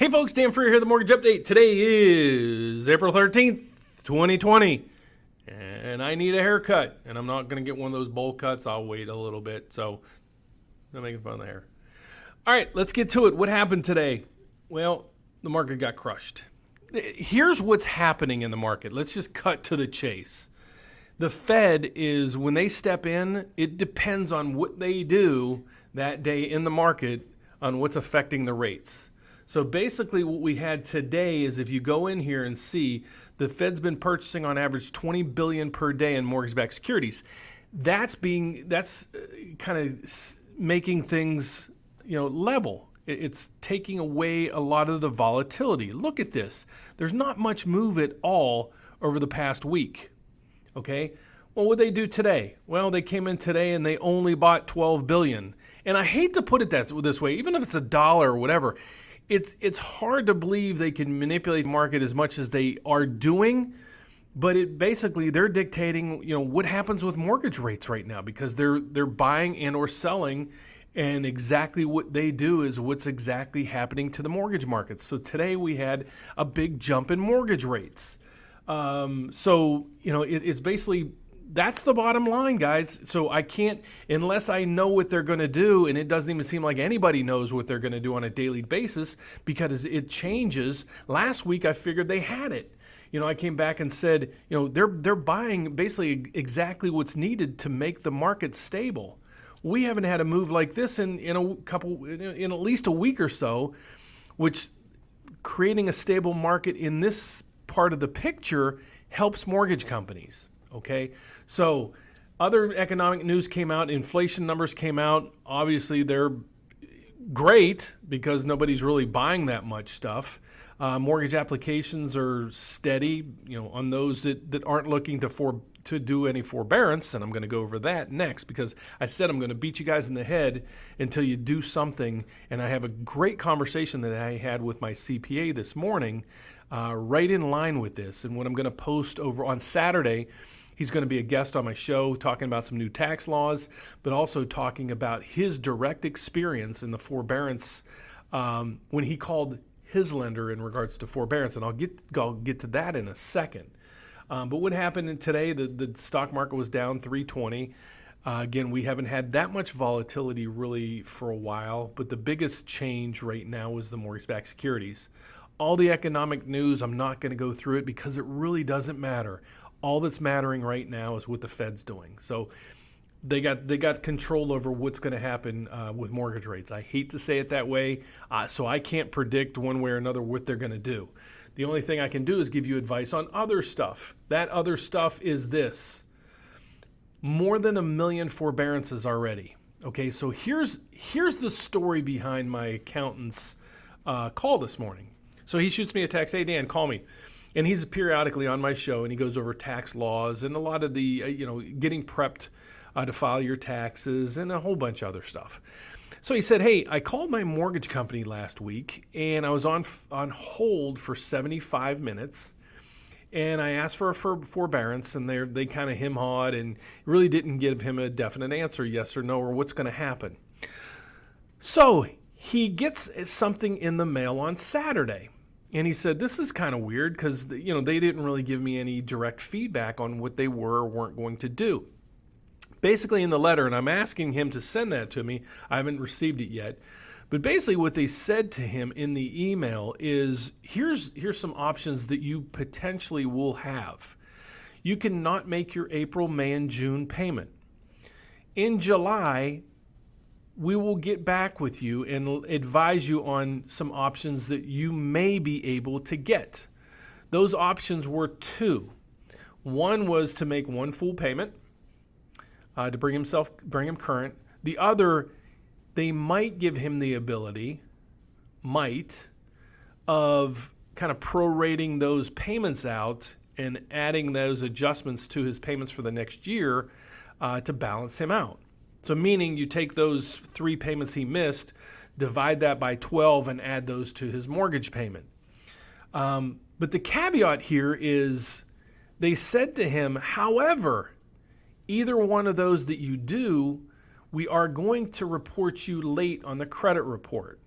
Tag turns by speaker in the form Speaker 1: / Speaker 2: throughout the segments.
Speaker 1: Hey folks, Dan Frio here, the Mortgage Update. Today is April 13th, 2020, and I need a haircut, and I'm not going to get one of those bowl cuts. I'll wait a little bit, so I'm making fun of the hair. All right, let's get to it. What happened today? Well, the market got crushed. Here's what's happening in the market. Let's just cut to the chase. The Fed is, when they step in, it depends on what they do that day in the market on what's affecting the rates. So basically what we had today is, if you go in here and see, the Fed's been purchasing on average $20 billion per day in mortgage-backed securities. That's kind of making things, level. It's taking away a lot of the volatility. Look at this. There's not much move at all over the past week. Okay? Well, what did they do today? Well, they came in today and they only bought $12 billion. And I hate to put it this way, even if it's $1 or whatever, it's hard to believe they can manipulate the market as much as they are doing, but they're dictating, what happens with mortgage rates right now, because they're buying and or selling, and exactly what they do is what's exactly happening to the mortgage market. So today we had a big jump in mortgage rates. It's basically, that's the bottom line, guys. So I can't, unless I know what they're going to do, and it doesn't even seem like anybody knows what they're going to do on a daily basis because it changes. Last week I figured they had it. I came back and said, they're buying basically exactly what's needed to make the market stable. We haven't had a move like this in at least a week or so, which creating a stable market in this part of the picture helps mortgage companies. Okay, so other economic news came out, inflation numbers came out. Obviously, they're great because nobody's really buying that much stuff. Mortgage applications are steady, on those that aren't looking to do any forbearance, and I'm going to go over that next because I said I'm going to beat you guys in the head until you do something. And I have a great conversation that I had with my CPA this morning, right in line with this. And what I'm going to post over on Saturday, he's going to be a guest on my show talking about some new tax laws, but also talking about his direct experience in the forbearance when he called his lender in regards to forbearance. And I'll get to that in a second. But what happened today, the stock market was down 320. Again, we haven't had that much volatility really for a while, but the biggest change right now is the mortgage-backed securities. All the economic news, I'm not going to go through it because it really doesn't matter. All that's mattering right now is what the Fed's doing. So they got control over what's going to happen with mortgage rates. I hate to say it that way, so I can't predict one way or another what they're going to do. The only thing I can do is give you advice on other stuff. That other stuff is this. More than 1 million forbearances already. Okay, so here's the story behind my accountant's call this morning. So he shoots me a text, "Hey Dan, call me." And he's periodically on my show, and he goes over tax laws and a lot of the, getting prepped to file your taxes and a whole bunch of other stuff. So he said, "Hey, I called my mortgage company last week, and I was on hold for 75 minutes, and I asked for a forbearance, and they kind of hem-hawed and really didn't give him a definite answer, yes or no, or what's going to happen." So he gets something in the mail on Saturday. And he said, "This is kind of weird because, they didn't really give me any direct feedback on what they were or weren't going to do." Basically in the letter, and I'm asking him to send that to me. I haven't received it yet. But basically what they said to him in the email is, here's some options that you potentially will have. You cannot make your April, May, and June payment. In July, we will get back with you and advise you on some options that you may be able to get. Those options were two. One was to make one full payment to bring him current. The other, they might give him the ability, of kind of prorating those payments out and adding those adjustments to his payments for the next year to balance him out. So meaning you take those 3 payments he missed, divide that by 12, and add those to his mortgage payment. But the caveat here is they said to him, however, either one of those that you do, we are going to report you late on the credit report.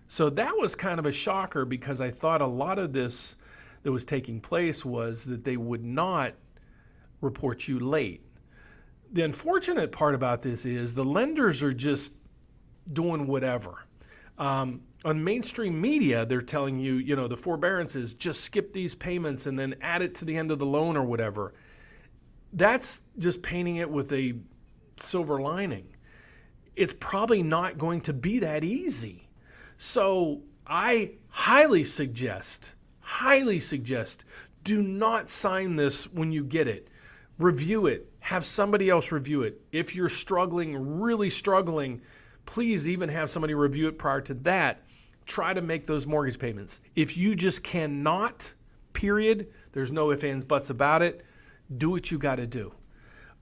Speaker 1: So that was kind of a shocker because I thought a lot of this that was taking place was that they would not report you late. The unfortunate part about this is the lenders are just doing whatever. On mainstream media, they're telling you, the forbearances, just skip these payments and then add it to the end of the loan or whatever. That's just painting it with a silver lining. It's probably not going to be that easy. So I highly suggest, do not sign this when you get it. Review it. Have somebody else review it. If you're struggling, really struggling, please even have somebody review it prior to that. Try to make those mortgage payments. If you just cannot, period, there's no ifs, ands, buts about it, do what you got to do.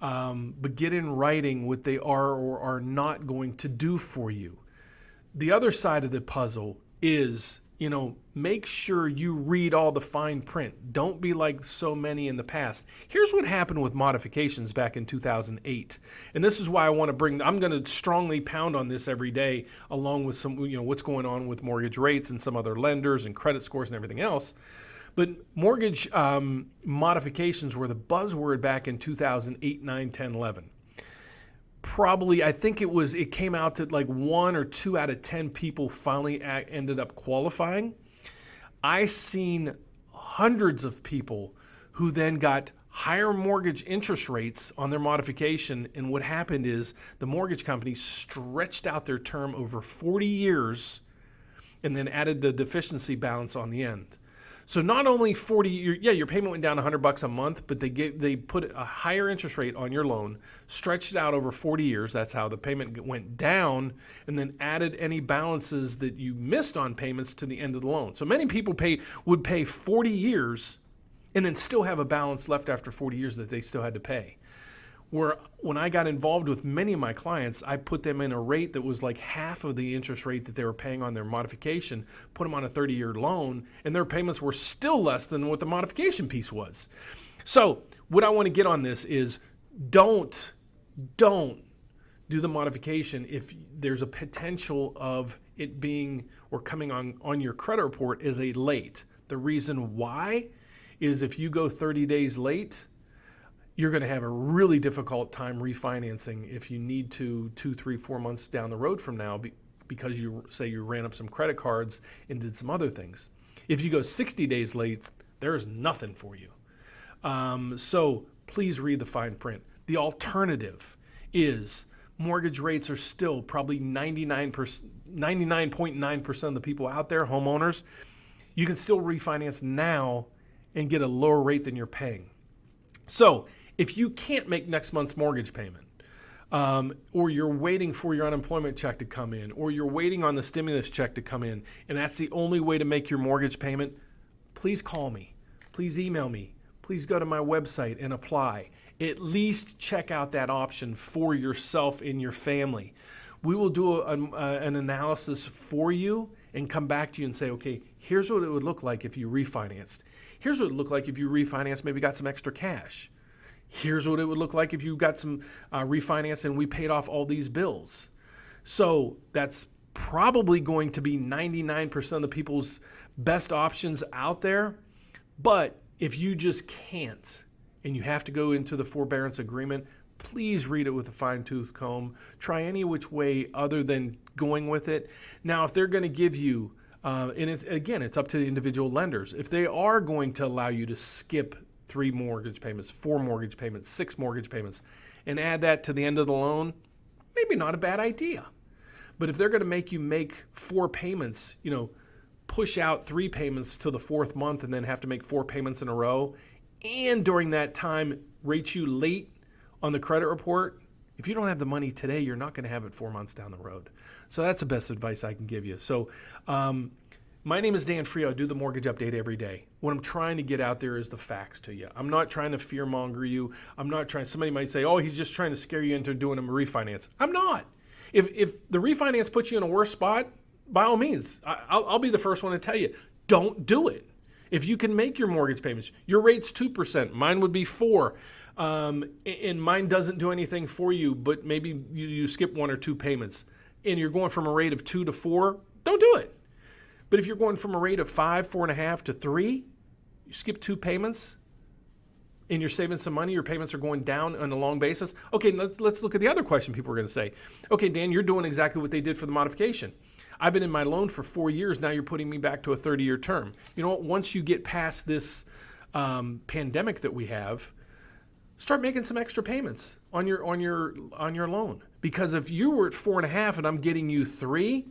Speaker 1: But get in writing what they are or are not going to do for you. The other side of the puzzle is, make sure you read all the fine print. Don't be like so many in the past. Here's what happened with modifications back in 2008. And this is why I'm going to strongly pound on this every day, along with some, what's going on with mortgage rates and some other lenders and credit scores and everything else. But mortgage modifications were the buzzword back in 2008, 9, 10, 11. Probably, I think it came out that like 1 or 2 out of 10 people finally ended up qualifying. I seen hundreds of people who then got higher mortgage interest rates on their modification. And what happened is the mortgage company stretched out their term over 40 years and then added the deficiency balance on the end. So not only your payment went down $100 a month, but they put a higher interest rate on your loan, stretched it out over 40 years. That's how the payment went down, and then added any balances that you missed on payments to the end of the loan. So many people would pay 40 years and then still have a balance left after 40 years that they still had to pay. Where when I got involved with many of my clients, I put them in a rate that was like half of the interest rate that they were paying on their modification, put them on a 30-year loan, and their payments were still less than what the modification piece was. So what I want to get on this is don't do the modification if there's a potential of it being or coming on your credit report as a late. The reason why is if you go 30 days late, you're going to have a really difficult time refinancing if you need to 2, 3, 4 months down the road from now because you ran up some credit cards and did some other things. If you go 60 days late, there's nothing for you. So please read the fine print. The alternative is mortgage rates are still probably 99.9% of the people out there, homeowners. You can still refinance now and get a lower rate than you're paying. So if you can't make next month's mortgage payment, or you're waiting for your unemployment check to come in, or you're waiting on the stimulus check to come in, and that's the only way to make your mortgage payment, please call me. Please email me. Please go to my website and apply. At least check out that option for yourself and your family. We will do an analysis for you and come back to you and say, okay, here's what it would look like if you refinanced. Here's what it would look like if you refinanced, maybe got some extra cash. Here's what it would look like if you got some refinance and we paid off all these bills. So that's probably going to be 99% of the people's best options out there. But if you just can't and you have to go into the forbearance agreement, please read it with a fine-tooth comb. Try any which way other than going with it. Now, if they're going to give you, and it's up to the individual lenders, if they are going to allow you to skip 3 mortgage payments, 4 mortgage payments, 6 mortgage payments, and add that to the end of the loan, maybe not a bad idea. But if they're going to make you make 4 payments, push out 3 payments to the 4th month and then have to make 4 payments in a row, and during that time rate you late on the credit report, if you don't have the money today, you're not going to have it 4 months down the road. So that's the best advice I can give you. So my name is Dan Frio. I do the mortgage update every day. What I'm trying to get out there is the facts to you. I'm not trying to fearmonger you. Somebody might say, oh, he's just trying to scare you into doing a refinance. I'm not. If the refinance puts you in a worse spot, by all means, I'll be the first one to tell you, don't do it. If you can make your mortgage payments, your rate's 2%, mine would be 4%. And mine doesn't do anything for you, but maybe you skip 1 or 2 payments and you're going from a rate of 2 to 4, don't do it. But if you're going from a rate of 5, 4.5 to 3, you skip 2 payments and you're saving some money, your payments are going down on a long basis. Okay, let's look at the other question people are going to say. Okay, Dan, you're doing exactly what they did for the modification. I've been in my loan for 4 years. Now you're putting me back to a 30-year term. You know what? Once you get past this pandemic that we have, start making some extra payments on your loan. Because if you were at 4.5 and I'm getting you 3,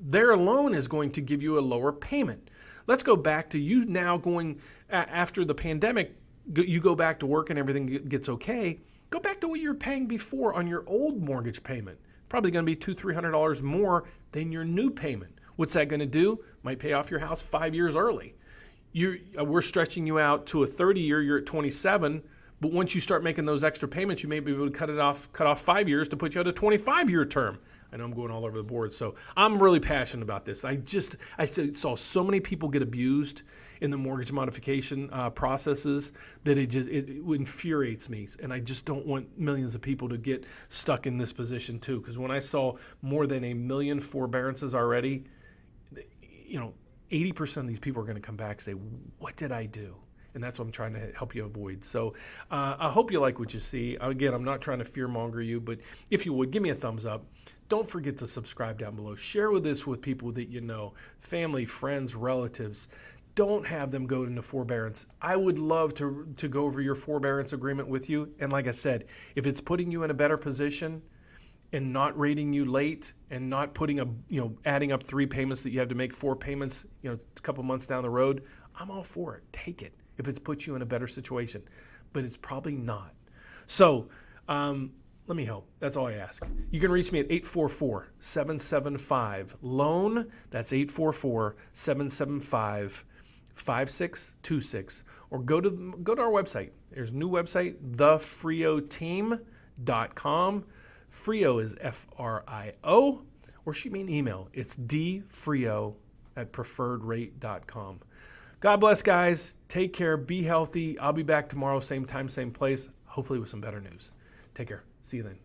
Speaker 1: their loan is going to give you a lower payment. Let's go back to you now going after the pandemic. You go back to work and everything gets okay. Go back to what you were paying before on your old mortgage payment. Probably going to be $200-$300 more than your new payment. What's that going to do? Might pay off your house 5 years early. We're stretching you out to a 30-year. You're at 27. But once you start making those extra payments, you may be able to cut off 5 years to put you at a 25-year term. I know I'm going all over the board, so I'm really passionate about this. I saw so many people get abused in the mortgage modification processes that it infuriates me, and I just don't want millions of people to get stuck in this position too. Because when I saw more than 1 million forbearances already, 80% of these people are going to come back and say, "What did I do?" And that's what I'm trying to help you avoid. So I hope you like what you see. Again, I'm not trying to fearmonger you, but if you would, give me a thumbs up. Don't forget to subscribe down below. Share this with people that you know, family, friends, relatives. Don't have them go into forbearance. I would love to go over your forbearance agreement with you. And like I said, if it's putting you in a better position and not rating you late and not putting adding up 3 payments that you have to make 4 payments, a couple months down the road, I'm all for it. Take it if it's put you in a better situation, but it's probably not. So let me help. That's all I ask. You can reach me at 844-775-LOAN. That's 844-775-5626. Or go to our website. There's a new website, thefrioteam.com. Frio is Frio. Or shoot me an email. It's dfrio@preferredrate.com. God bless, guys. Take care. Be healthy. I'll be back tomorrow, same time, same place, hopefully with some better news. Take care. See you then.